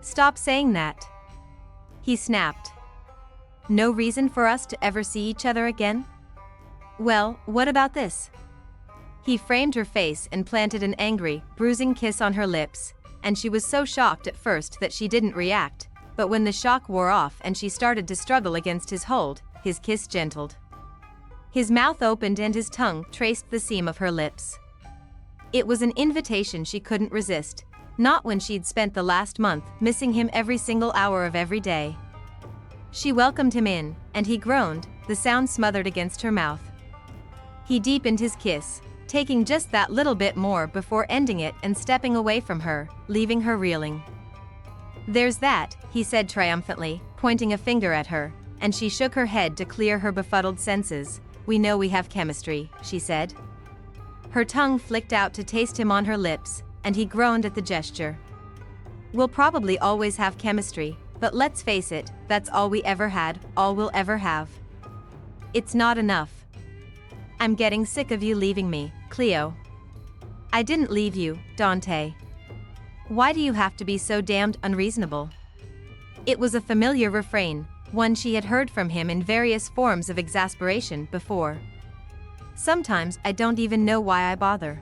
Stop saying that. He snapped. No reason for us to ever see each other again? Well, what about this? He framed her face and planted an angry, bruising kiss on her lips, and she was so shocked at first that she didn't react, but when the shock wore off and she started to struggle against his hold, his kiss gentled. His mouth opened and his tongue traced the seam of her lips. It was an invitation she couldn't resist, not when she'd spent the last month missing him every single hour of every day. She welcomed him in, and he groaned, the sound smothered against her mouth. He deepened his kiss, taking just that little bit more before ending it and stepping away from her, leaving her reeling. There's that, he said triumphantly, pointing a finger at her, and she shook her head to clear her befuddled senses. We know we have chemistry, she said. Her tongue flicked out to taste him on her lips, and he groaned at the gesture. We'll probably always have chemistry, but let's face it, that's all we ever had, all we'll ever have. It's not enough. I'm getting sick of you leaving me, Cleo. I didn't leave you, Dante. Why do you have to be so damned unreasonable? It was a familiar refrain, one she had heard from him in various forms of exasperation before. Sometimes I don't even know why I bother.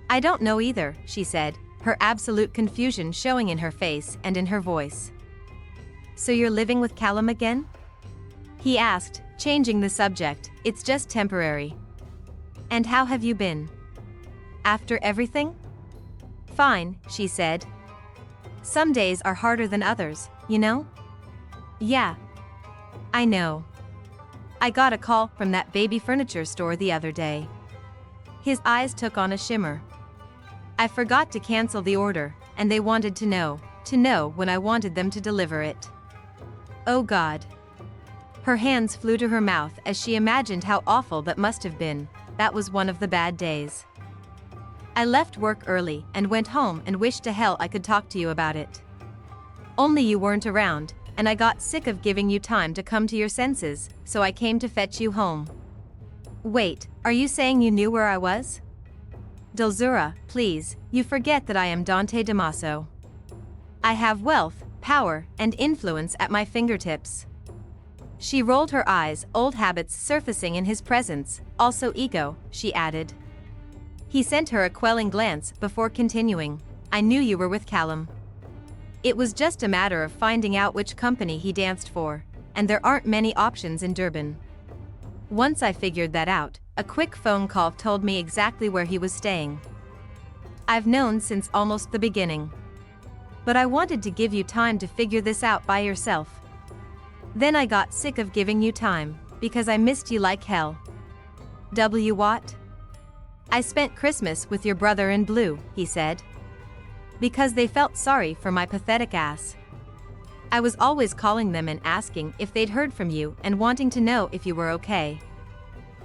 I don't know either, she said, her absolute confusion showing in her face and in her voice. So you're living with Callum again? He asked, changing the subject. It's just temporary. And how have you been? After everything? Fine, she said. Some days are harder than others, you know? Yeah. I know. I got a call from that baby furniture store the other day. His eyes took on a shimmer. I forgot to cancel the order, and they wanted to know when I wanted them to deliver it. Oh God. Her hands flew to her mouth as she imagined how awful that must have been. That was one of the bad days. I left work early and went home and wished to hell I could talk to you about it. Only you weren't around, and I got sick of giving you time to come to your senses, so I came to fetch you home. Wait, are you saying you knew where I was? Dulzura, please, you forget that I am Dante Damaso. I have wealth, power, and influence at my fingertips. She rolled her eyes, old habits surfacing in his presence, also ego, she added. He sent her a quelling glance before continuing. I knew you were with Callum. It was just a matter of finding out which company he danced for, and there aren't many options in Durban. Once I figured that out, a quick phone call told me exactly where he was staying. I've known since almost the beginning. But I wanted to give you time to figure this out by yourself. Then I got sick of giving you time, because I missed you like hell. What? I spent Christmas with your brother in blue, he said. Because they felt sorry for my pathetic ass. I was always calling them and asking if they'd heard from you and wanting to know if you were okay.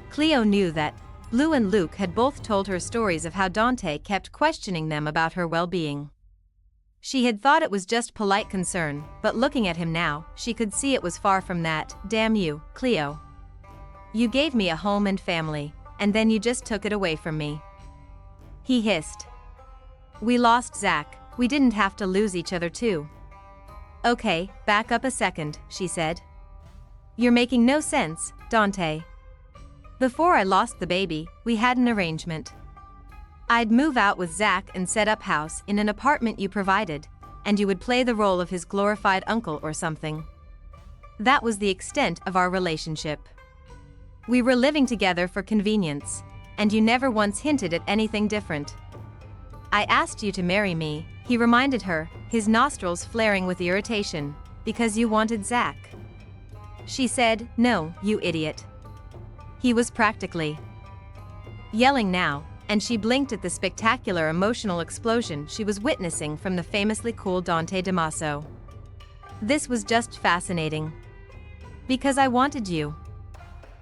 Cleo knew that Blue and Luke had both told her stories of how Dante kept questioning them about her well-being. She had thought it was just polite concern, but looking at him now, she could see it was far from that. Damn you, Cleo. You gave me a home and family, and then you just took it away from me. He hissed. We lost Zach, we didn't have to lose each other too. Okay, back up a second, she said. You're making no sense, Dante. Before I lost the baby, we had an arrangement. I'd move out with Zach and set up house in an apartment you provided, and you would play the role of his glorified uncle or something. That was the extent of our relationship. We were living together for convenience, and you never once hinted at anything different. I asked you to marry me, he reminded her, his nostrils flaring with irritation, because you wanted Zach. She said, no, you idiot. He was practically yelling now, and she blinked at the spectacular emotional explosion she was witnessing from the famously cool Dante Damaso. This was just fascinating. Because I wanted you.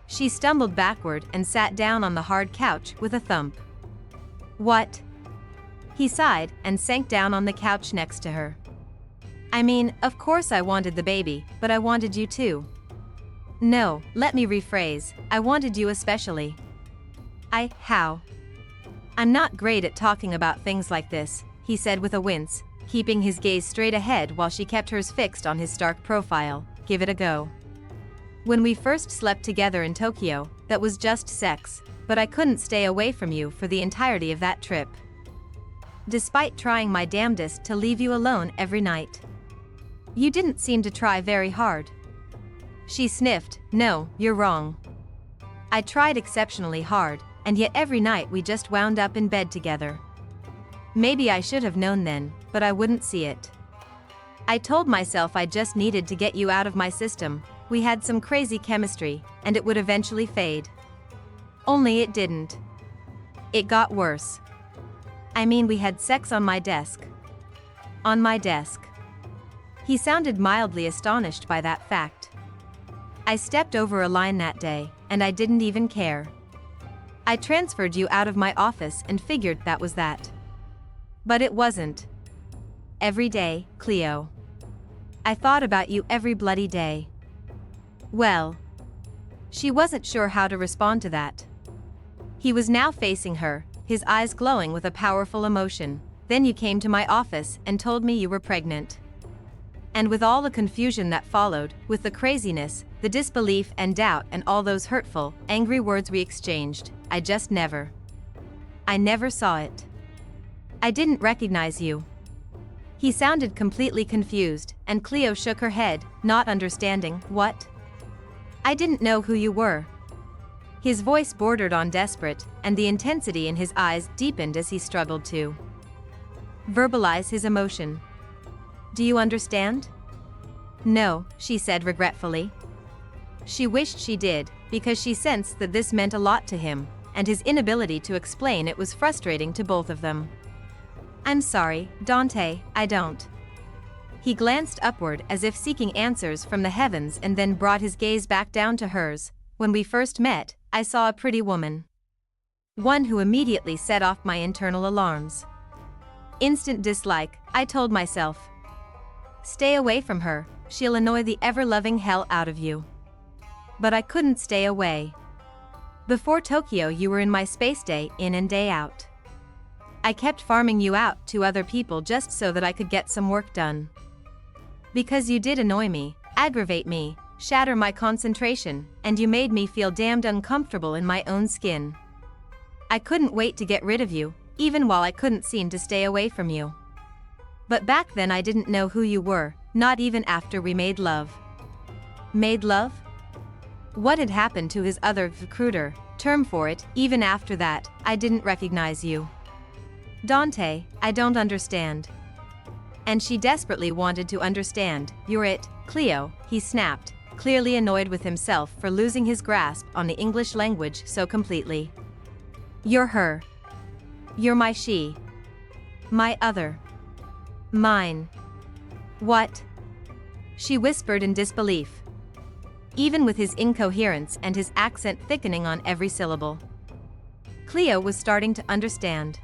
She stumbled backward and sat down on the hard couch with a thump. What? He sighed and sank down on the couch next to her. I mean, of course I wanted the baby, but I wanted you too. No, let me rephrase, I wanted you especially. How? I'm not great at talking about things like this, he said with a wince, keeping his gaze straight ahead while she kept hers fixed on his stark profile. Give it a go. When we first slept together in Tokyo, that was just sex, but I couldn't stay away from you for the entirety of that trip. Despite trying my damnedest to leave you alone every night. You didn't seem to try very hard. She sniffed. No, you're wrong. I tried exceptionally hard, and yet every night we just wound up in bed together. Maybe I should have known then, but I wouldn't see it. I told myself I just needed to get you out of my system. We had some crazy chemistry, and it would eventually fade. Only it didn't. It got worse. I mean, we had sex on my desk. On my desk. He sounded mildly astonished by that fact. I stepped over a line that day, and I didn't even care. I transferred you out of my office and figured that was that. But it wasn't. Every day, Cleo. I thought about you every bloody day. Well. She wasn't sure how to respond to that. He was now facing her, his eyes glowing with a powerful emotion. Then you came to my office and told me you were pregnant. And with all the confusion that followed, with the craziness, the disbelief and doubt and all those hurtful, angry words we exchanged, I never saw it. I didn't recognize you. He sounded completely confused, and Cleo shook her head, not understanding. What? I didn't know who you were. His voice bordered on desperate, and the intensity in his eyes deepened as he struggled to verbalize his emotion. Do you understand? No, she said regretfully. She wished she did, because she sensed that this meant a lot to him, and his inability to explain it was frustrating to both of them. I'm sorry, Dante, I don't. He glanced upward as if seeking answers from the heavens and then brought his gaze back down to hers. When we first met, I saw a pretty woman. One who immediately set off my internal alarms. Instant dislike, I told myself. Stay away from her, she'll annoy the ever-loving hell out of you. But I couldn't stay away. Before Tokyo you were in my space day in and day out. I kept farming you out to other people just so that I could get some work done. Because you did annoy me, aggravate me, shatter my concentration, and you made me feel damned uncomfortable in my own skin. I couldn't wait to get rid of you, even while I couldn't seem to stay away from you. But back then I didn't know who you were, not even after we made love. Made love? What had happened to his other recruiter, term for it? Even after that, I didn't recognize you. Dante, I don't understand. And she desperately wanted to understand. You're it, Cleo, he snapped, clearly annoyed with himself for losing his grasp on the English language so completely. You're her. You're my she. My other. Mine. What? She whispered in disbelief. Even with his incoherence and his accent thickening on every syllable. Cleo was starting to understand.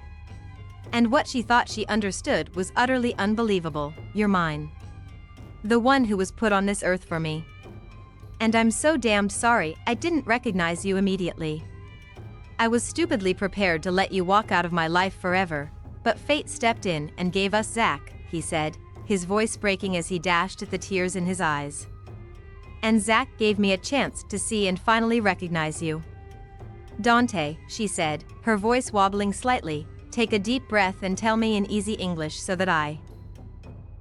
And what she thought she understood was utterly unbelievable. You're mine. The one who was put on this earth for me. And I'm so damned sorry I didn't recognize you immediately. I was stupidly prepared to let you walk out of my life forever, but fate stepped in and gave us Zach, he said, his voice breaking as he dashed at the tears in his eyes. And Zach gave me a chance to see and finally recognize you. Dante, she said, her voice wobbling slightly, take a deep breath and tell me in easy English so that I...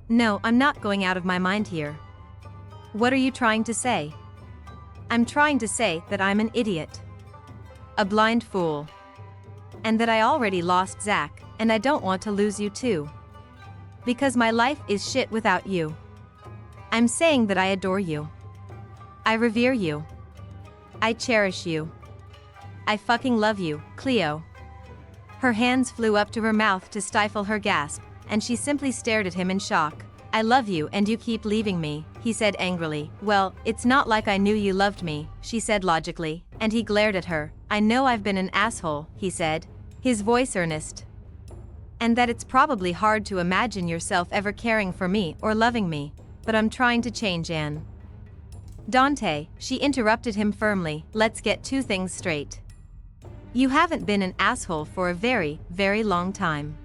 No, I'm not going out of my mind here. What are you trying to say? I'm trying to say that I'm an idiot. A blind fool. And that I already lost Zach, and I don't want to lose you too. Because my life is shit without you. I'm saying that I adore you. I revere you. I cherish you. I fucking love you, Cleo. Her hands flew up to her mouth to stifle her gasp, and she simply stared at him in shock. I love you and you keep leaving me, he said angrily. Well, it's not like I knew you loved me, she said logically, and he glared at her. I know I've been an asshole, he said, his voice earnest. And that it's probably hard to imagine yourself ever caring for me or loving me, but I'm trying to change, Anne. Dante, she interrupted him firmly, let's get two things straight. You haven't been an asshole for a very, very long time.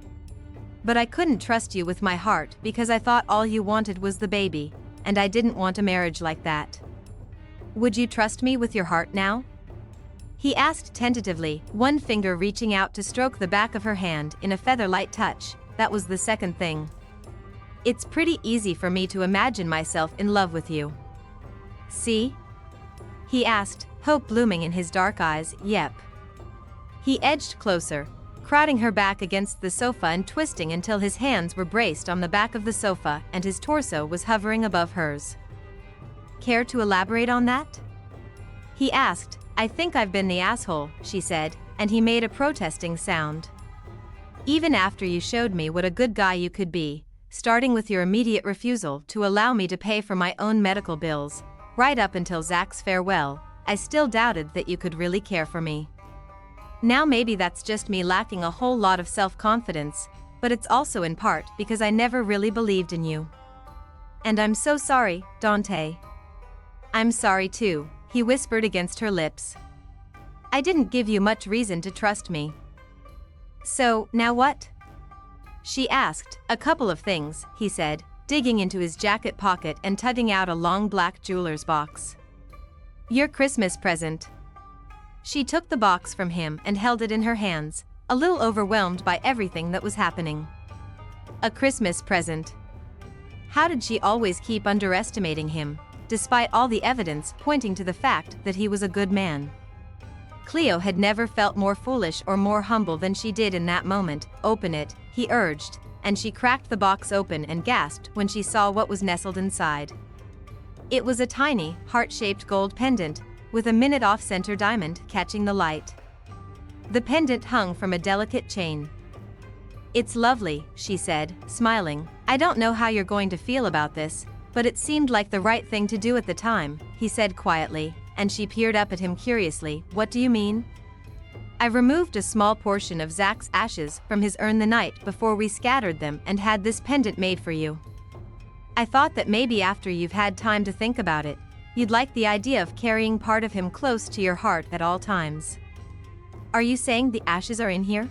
But I couldn't trust you with my heart because I thought all you wanted was the baby, and I didn't want a marriage like that. Would you trust me with your heart now? He asked tentatively, one finger reaching out to stroke the back of her hand in a feather-light touch. That was the second thing. It's pretty easy for me to imagine myself in love with you. See? He asked, hope blooming in his dark eyes. Yep. He edged closer, crowding her back against the sofa and twisting until his hands were braced on the back of the sofa and his torso was hovering above hers. Care to elaborate on that? He asked. I think I've been the asshole, she said, and he made a protesting sound. Even after you showed me what a good guy you could be, starting with your immediate refusal to allow me to pay for my own medical bills, right up until Zach's farewell, I still doubted that you could really care for me. Now maybe that's just me lacking a whole lot of self-confidence, but it's also in part because I never really believed in you. And I'm so sorry, Dante. I'm sorry too, he whispered against her lips. I didn't give you much reason to trust me. So, now what? She asked. A couple of things, he said, digging into his jacket pocket and tugging out a long black jeweler's box. Your Christmas present. She took the box from him and held it in her hands, a little overwhelmed by everything that was happening. A Christmas present. How did she always keep underestimating him, despite all the evidence pointing to the fact that he was a good man? Cleo had never felt more foolish or more humble than she did in that moment. Open it, he urged, and she cracked the box open and gasped when she saw what was nestled inside. It was a tiny, heart-shaped gold pendant, with a minute off-center diamond catching the light. The pendant hung from a delicate chain. It's lovely, she said, smiling. I don't know how you're going to feel about this, but it seemed like the right thing to do at the time, he said quietly, and she peered up at him curiously. What do you mean? I removed a small portion of Zach's ashes from his urn the night before we scattered them and had this pendant made for you. I thought that maybe after you've had time to think about it, you'd like the idea of carrying part of him close to your heart at all times. Are you saying the ashes are in here?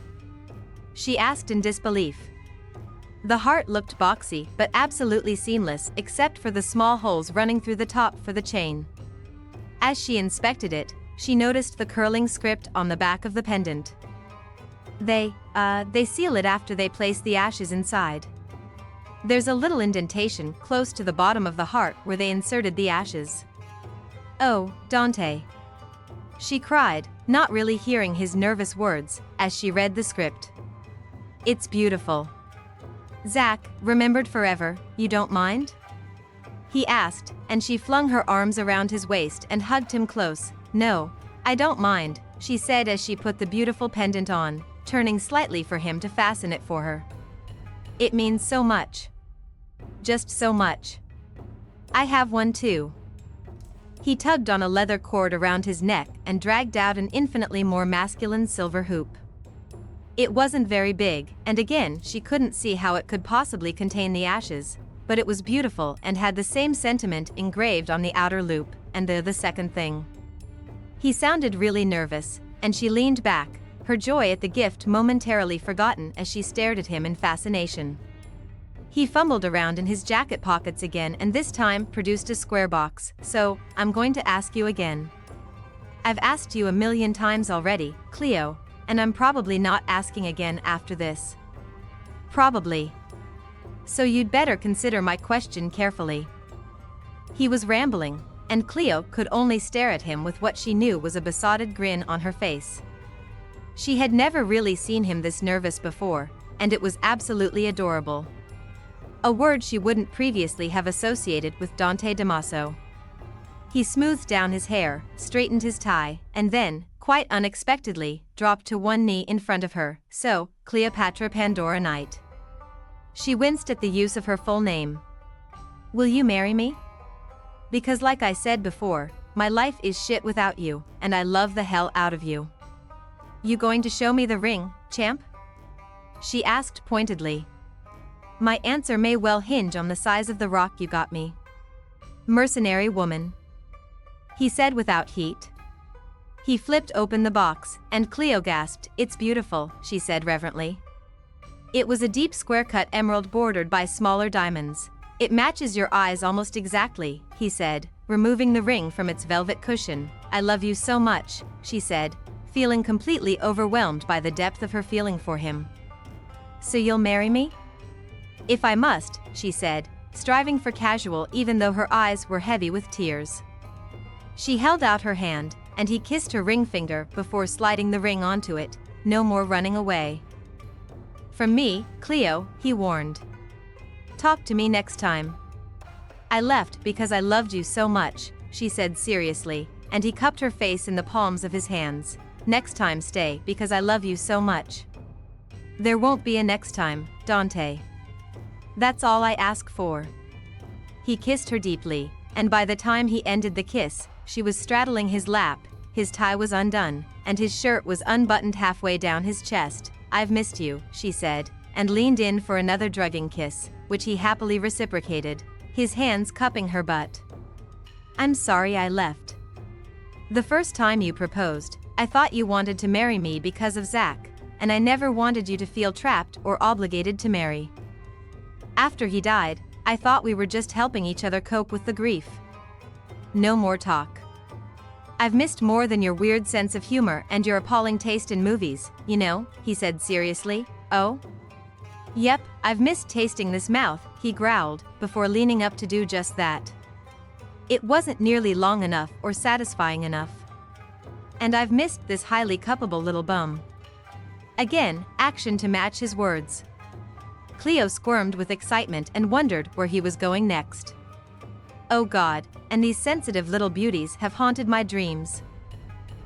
She asked in disbelief. The heart looked boxy but absolutely seamless except for the small holes running through the top for the chain. As she inspected it, she noticed the curling script on the back of the pendant. They seal it after they place the ashes inside. There's a little indentation close to the bottom of the heart where they inserted the ashes. Oh, Dante. She cried, not really hearing his nervous words, as she read the script. It's beautiful. Zach, remembered forever, you don't mind? He asked, and she flung her arms around his waist and hugged him close. No, I don't mind, she said as she put the beautiful pendant on, turning slightly for him to fasten it for her. It means so much. Just so much. I have one too. He tugged on a leather cord around his neck and dragged out an infinitely more masculine silver hoop. It wasn't very big, and again she couldn't see how it could possibly contain the ashes, but it was beautiful and had the same sentiment engraved on the outer loop, and the second thing. He sounded really nervous, and she leaned back, her joy at the gift momentarily forgotten as she stared at him in fascination. He fumbled around in his jacket pockets again and this time produced a square box. So, I'm going to ask you again. I've asked you 1,000,000 times already, Cleo, and I'm probably not asking again after this. Probably. So you'd better consider my question carefully. He was rambling, and Cleo could only stare at him with what she knew was a besotted grin on her face. She had never really seen him this nervous before, and it was absolutely adorable. A word she wouldn't previously have associated with Dante Damaso. He smoothed down his hair, straightened his tie, and then, quite unexpectedly, dropped to one knee in front of her. So, Cleopatra Pandora Knight. She winced at the use of her full name. Will you marry me? Because like I said before, my life is shit without you, and I love the hell out of you. You going to show me the ring, champ? She asked pointedly. My answer may well hinge on the size of the rock you got me. Mercenary woman. He said without heat. He flipped open the box, and Cleo gasped. It's beautiful, she said reverently. It was a deep square-cut emerald bordered by smaller diamonds. "It matches your eyes almost exactly," he said, removing the ring from its velvet cushion. "I love you so much," she said, feeling completely overwhelmed by the depth of her feeling for him. "So you'll marry me?" "If I must," she said, striving for casual even though her eyes were heavy with tears. She held out her hand, and he kissed her ring finger before sliding the ring onto it. "No more running away from me, Cleo," he warned. "Talk to me next time." "I left because I loved you so much," she said seriously, and he cupped her face in the palms of his hands. "Next time stay because I love you so much." "There won't be a next time, Dante. That's all I ask for." He kissed her deeply, and by the time he ended the kiss, she was straddling his lap, his tie was undone, and his shirt was unbuttoned halfway down his chest. "I've missed you," she said, and leaned in for another drugging kiss, which he happily reciprocated, his hands cupping her butt. "I'm sorry I left. The first time you proposed, I thought you wanted to marry me because of Zach, and I never wanted you to feel trapped or obligated to marry. After he died, I thought we were just helping each other cope with the grief. No more talk. I've missed more than your weird sense of humor and your appalling taste in movies, you know," he said seriously. "Oh? Yep, I've missed tasting this mouth," he growled, before leaning up to do just that. "It wasn't nearly long enough or satisfying enough. And I've missed this highly cuppable little bum." Again, action to match his words. Cleo squirmed with excitement and wondered where he was going next. "Oh God, and these sensitive little beauties have haunted my dreams."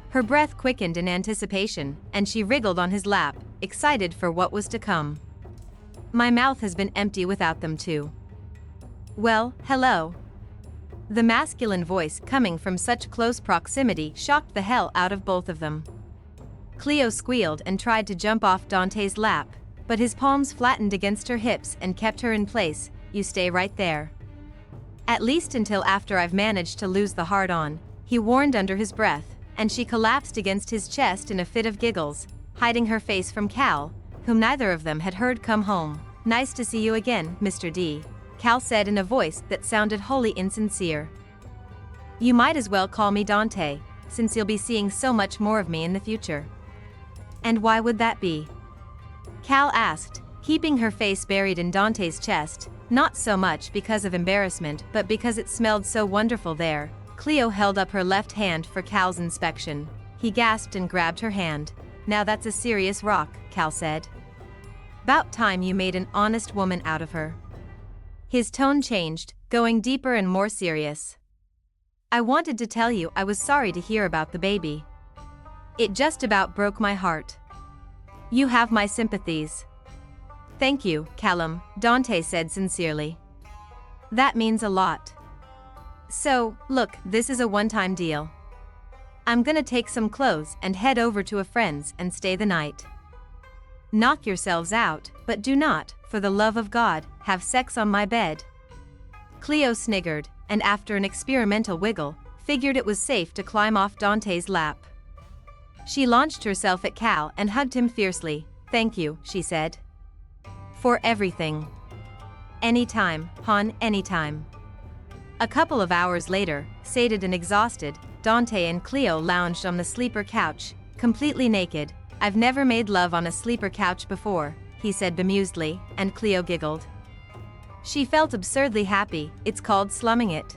Her breath quickened in anticipation, and she wriggled on his lap, excited for what was to come. "My mouth has been empty without them too." "Well, hello." The masculine voice coming from such close proximity shocked the hell out of both of them. Cleo squealed and tried to jump off Dante's lap, but his palms flattened against her hips and kept her in place. "You stay right there. At least until after I've managed to lose the hard-on," he warned under his breath, and she collapsed against his chest in a fit of giggles, hiding her face from Cal, whom neither of them had heard come home. "Nice to see you again, Mr. D," Cal said in a voice that sounded wholly insincere. "You might as well call me Dante, since you'll be seeing so much more of me in the future." "And why would that be?" Cal asked, keeping her face buried in Dante's chest, not so much because of embarrassment but because it smelled so wonderful there. Cleo held up her left hand for Cal's inspection. He gasped and grabbed her hand. "Now that's a serious rock," Cal said. "'Bout time you made an honest woman out of her." His tone changed, going deeper and more serious. "I wanted to tell you I was sorry to hear about the baby. It just about broke my heart. You have my sympathies." "Thank you, Callum," Dante said sincerely. "That means a lot. So, look, this is a one-time deal. I'm gonna take some clothes and head over to a friend's and stay the night. Knock yourselves out, but do not, for the love of God, have sex on my bed." Cleo sniggered, and after an experimental wiggle, figured it was safe to climb off Dante's lap. She launched herself at Cal and hugged him fiercely. "Thank you," she said. "For everything. Anytime, hon, anytime." A couple of hours later, sated and exhausted, Dante and Cleo lounged on the sleeper couch, completely naked. "I've never made love on a sleeper couch before," he said bemusedly, and Cleo giggled. She felt absurdly happy. "It's called slumming it.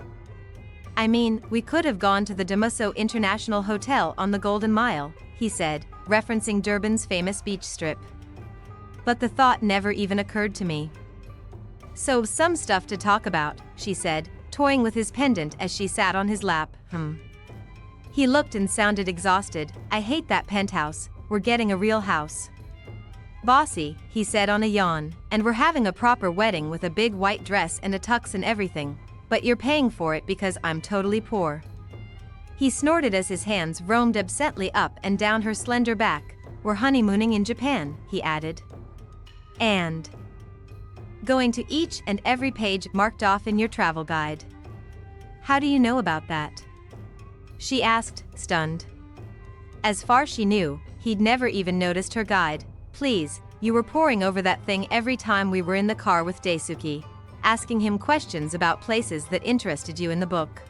I mean, we could have gone to the Damaso International Hotel on the Golden Mile," he said, referencing Durban's famous beach strip. "But the thought never even occurred to me." "So, some stuff to talk about," she said, toying with his pendant as she sat on his lap. He looked and sounded exhausted. "I hate that penthouse. We're getting a real house." "Bossy," he said on a yawn, "and we're having a proper wedding with a big white dress and a tux and everything. But you're paying for it because I'm totally poor." He snorted as his hands roamed absently up and down her slender back. "We're honeymooning in Japan," he added. "And going to each and every page marked off in your travel guide." "How do you know about that?" she asked, stunned. As far as she knew, he'd never even noticed her guide. "Please, you were poring over that thing every time we were in the car with Daisuke, asking him questions about places that interested you in the book.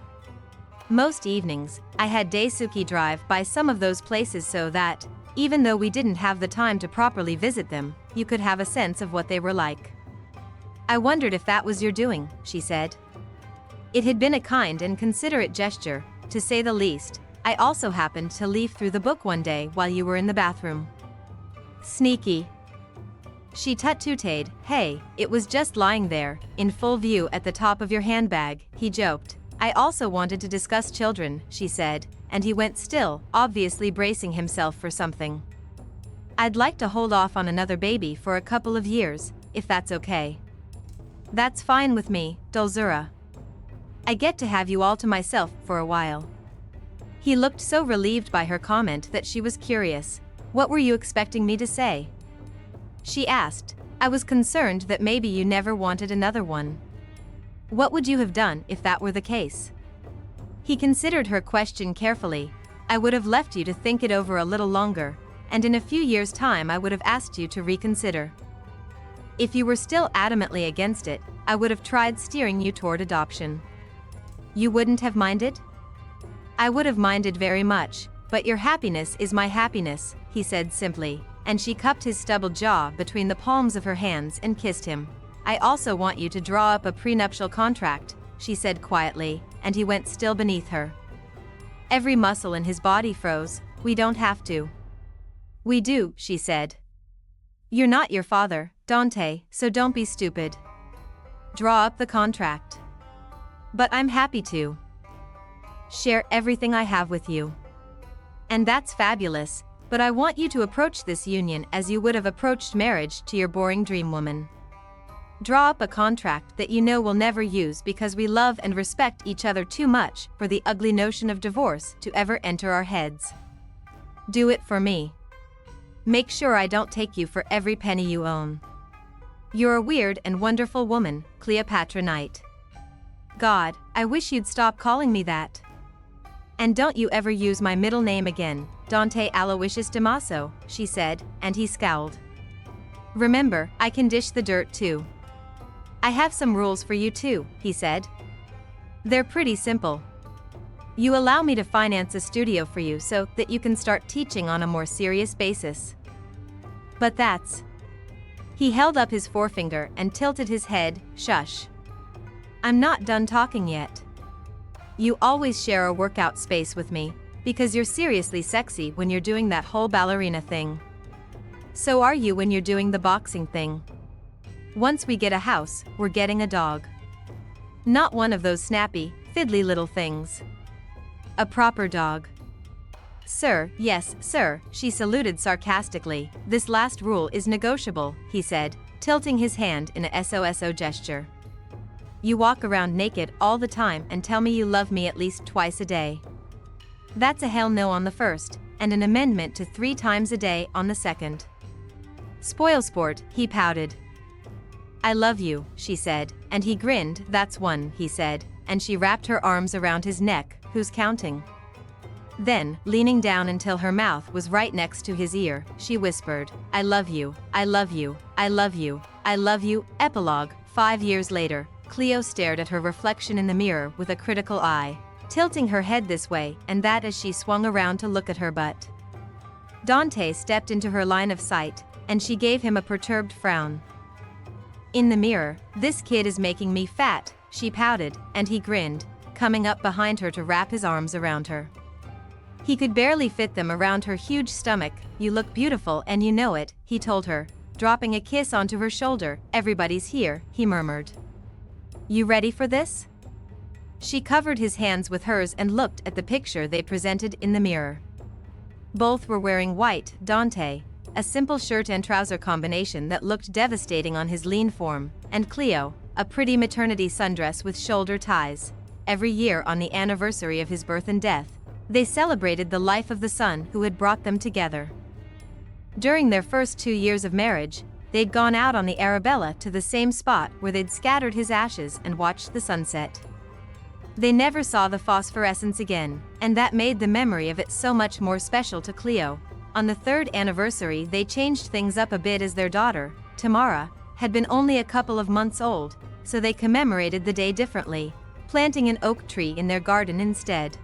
Most evenings, I had Daisuke drive by some of those places so that, even though we didn't have the time to properly visit them, you could have a sense of what they were like. I wondered if that was your doing, she said. It had been a kind and considerate gesture, to say the least. I also happened to leaf through the book one day while you were in the bathroom. Sneaky. She tut-tuted. Hey, it was just lying there, in full view at the top of your handbag, he joked. I also wanted to discuss children, she said, and he went still, obviously bracing himself for something. I'd like to hold off on another baby for a couple of years, if that's okay. That's fine with me, Dulzura. I get to have you all to myself for a while. He looked so relieved by her comment that she was curious. What were you expecting me to say? She asked. I was concerned that maybe you never wanted another one. What would you have done if that were the case? He considered her question carefully. I would have left you to think it over a little longer, and in a few years' time I would have asked you to reconsider. If you were still adamantly against it, I would have tried steering you toward adoption. You wouldn't have minded? I would have minded very much, but your happiness is my happiness, he said simply, and she cupped his stubbled jaw between the palms of her hands and kissed him. I also want you to draw up a prenuptial contract, she said quietly, and he went still beneath her. Every muscle in his body froze. We don't have to. We do, she said. You're not your father, Dante, so don't be stupid. Draw up the contract. But I'm happy to share everything I have with you. And that's fabulous, but I want you to approach this union as you would have approached marriage to your boring dream woman. Draw up a contract that you know we'll never use because we love and respect each other too much for the ugly notion of divorce to ever enter our heads. Do it for me. Make sure I don't take you for every penny you own. You're a weird and wonderful woman, Cleopatra Knight. God, I wish you'd stop calling me that. And don't you ever use my middle name again, Dante Damaso, she said, and he scowled. Remember, I can dish the dirt too. I have some rules for you too, he said. They're pretty simple. You allow me to finance a studio for you so that you can start teaching on a more serious basis. But that's... He held up his forefinger and tilted his head. Shush. I'm not done talking yet. You always share a workout space with me, because you're seriously sexy when you're doing that whole ballerina thing. So are you when you're doing the boxing thing. Once we get a house, we're getting a dog. Not one of those snappy, fiddly little things. A proper dog. Sir, yes, sir, she saluted sarcastically. This last rule is negotiable, he said, tilting his hand in a SOSO gesture. You walk around naked all the time and tell me you love me at least twice a day. That's a hell no on the first, and an amendment to 3 times a day on the second. Spoil sport, he pouted. I love you, she said, and he grinned. That's 1, he said, and she wrapped her arms around his neck. Who's counting? Then, leaning down until her mouth was right next to his ear, she whispered, I love you, I love you, I love you, I love you. Epilogue. 5 years later, Cleo stared at her reflection in the mirror with a critical eye, tilting her head this way and that as she swung around to look at her butt. Dante stepped into her line of sight, and she gave him a perturbed frown. In the mirror, this kid is making me fat, she pouted, and he grinned, coming up behind her to wrap his arms around her. He could barely fit them around her huge stomach. You look beautiful and you know it, he told her, dropping a kiss onto her shoulder. Everybody's here, he murmured. You ready for this? She covered his hands with hers and looked at the picture they presented in the mirror. Both were wearing white. Dante, a simple shirt and trouser combination that looked devastating on his lean form, and Cleo, a pretty maternity sundress with shoulder ties. Every year on the anniversary of his birth and death, they celebrated the life of the son who had brought them together. During their first 2 years of marriage, they'd gone out on the Arabella to the same spot where they'd scattered his ashes and watched the sunset. They never saw the phosphorescence again, and that made the memory of it so much more special to Cleo. On the third anniversary they changed things up a bit as their daughter, Tamara, had been only a couple of months old, so they commemorated the day differently, planting an oak tree in their garden instead.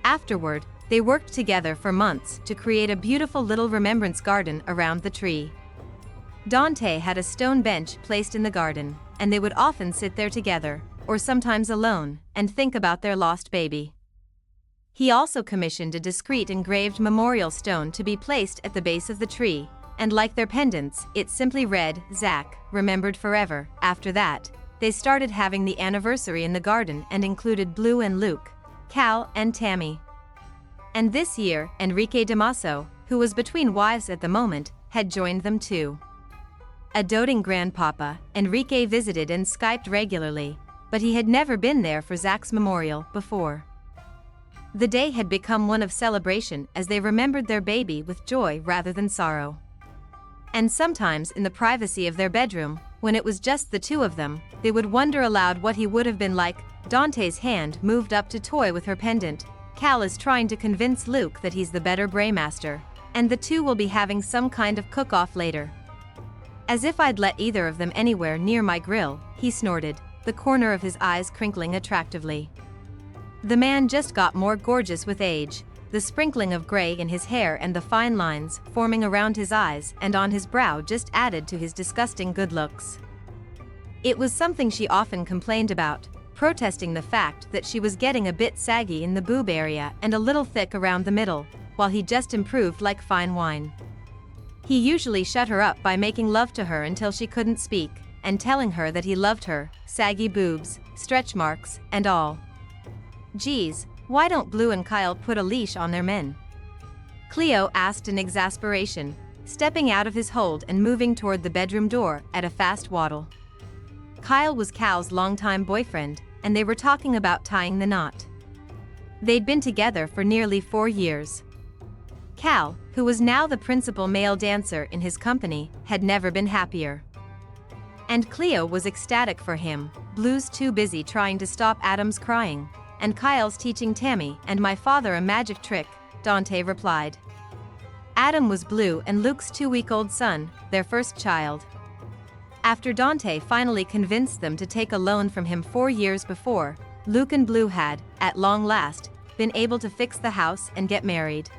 Afterward, they worked together for months to create a beautiful little remembrance garden around the tree. Dante had a stone bench placed in the garden, and they would often sit there together, or sometimes alone, and think about their lost baby. He also commissioned a discreet engraved memorial stone to be placed at the base of the tree, and like their pendants, it simply read, "Zach, remembered forever." After that, they started having the anniversary in the garden and included Blue and Luke, Cal and Tammy. And this year, Enrique Damaso, who was between wives at the moment, had joined them too. A doting grandpapa, Enrique visited and Skyped regularly, but he had never been there for Zach's memorial before. The day had become one of celebration as they remembered their baby with joy rather than sorrow. And sometimes in the privacy of their bedroom, when it was just the two of them, they would wonder aloud what he would have been like. Dante's hand moved up to toy with her pendant. Cal is trying to convince Luke that he's the better braymaster, and the two will be having some kind of cook-off later. "As if I'd let either of them anywhere near my grill," he snorted, the corner of his eyes crinkling attractively. The man just got more gorgeous with age, the sprinkling of gray in his hair and the fine lines forming around his eyes and on his brow just added to his disgusting good looks. It was something she often complained about, protesting the fact that she was getting a bit saggy in the boob area and a little thick around the middle, while he just improved like fine wine. He usually shut her up by making love to her until she couldn't speak, and telling her that he loved her, saggy boobs, stretch marks, and all. "Geez, why don't Blue and Kyle put a leash on their men?" Cleo asked in exasperation, stepping out of his hold and moving toward the bedroom door at a fast waddle. Kyle was Cal's longtime boyfriend, and they were talking about tying the knot. They'd been together for nearly 4 years. Cal, who was now the principal male dancer in his company, had never been happier. And Cleo was ecstatic for him. Blue's too busy trying to stop Adam's crying, and Kyle's teaching Tammy and my father a magic trick, Dante replied. Adam was Blue and Luke's 2-week-old son, their first child. After Dante finally convinced them to take a loan from him 4 years before, Luke and Blue had, at long last, been able to fix the house and get married.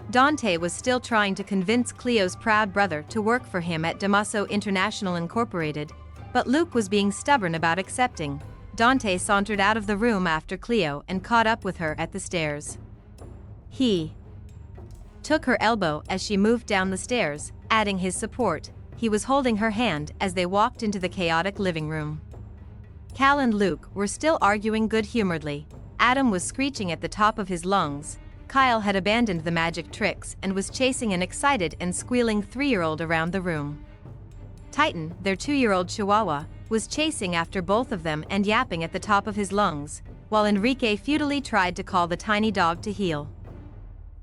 Dante was still trying to convince Cleo's proud brother to work for him at Damaso International Incorporated, but Luke was being stubborn about accepting. Dante sauntered out of the room after Cleo and caught up with her at the stairs. He took her elbow as she moved down the stairs, adding his support. He was holding her hand as they walked into the chaotic living room. Cal and Luke were still arguing good-humoredly. Adam was screeching at the top of his lungs. Kyle had abandoned the magic tricks and was chasing an excited and squealing 3-year-old around the room. Titan, their 2-year-old chihuahua, was chasing after both of them and yapping at the top of his lungs, while Enrique futilely tried to call the tiny dog to heel.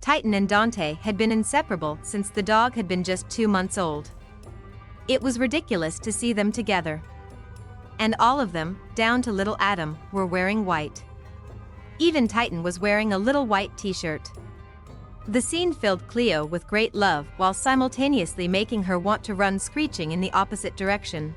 Titan and Dante had been inseparable since the dog had been just 2 months old. It was ridiculous to see them together. And all of them, down to little Adam, were wearing white. Even Titan was wearing a little white t-shirt. The scene filled Cleo with great love while simultaneously making her want to run screeching in the opposite direction.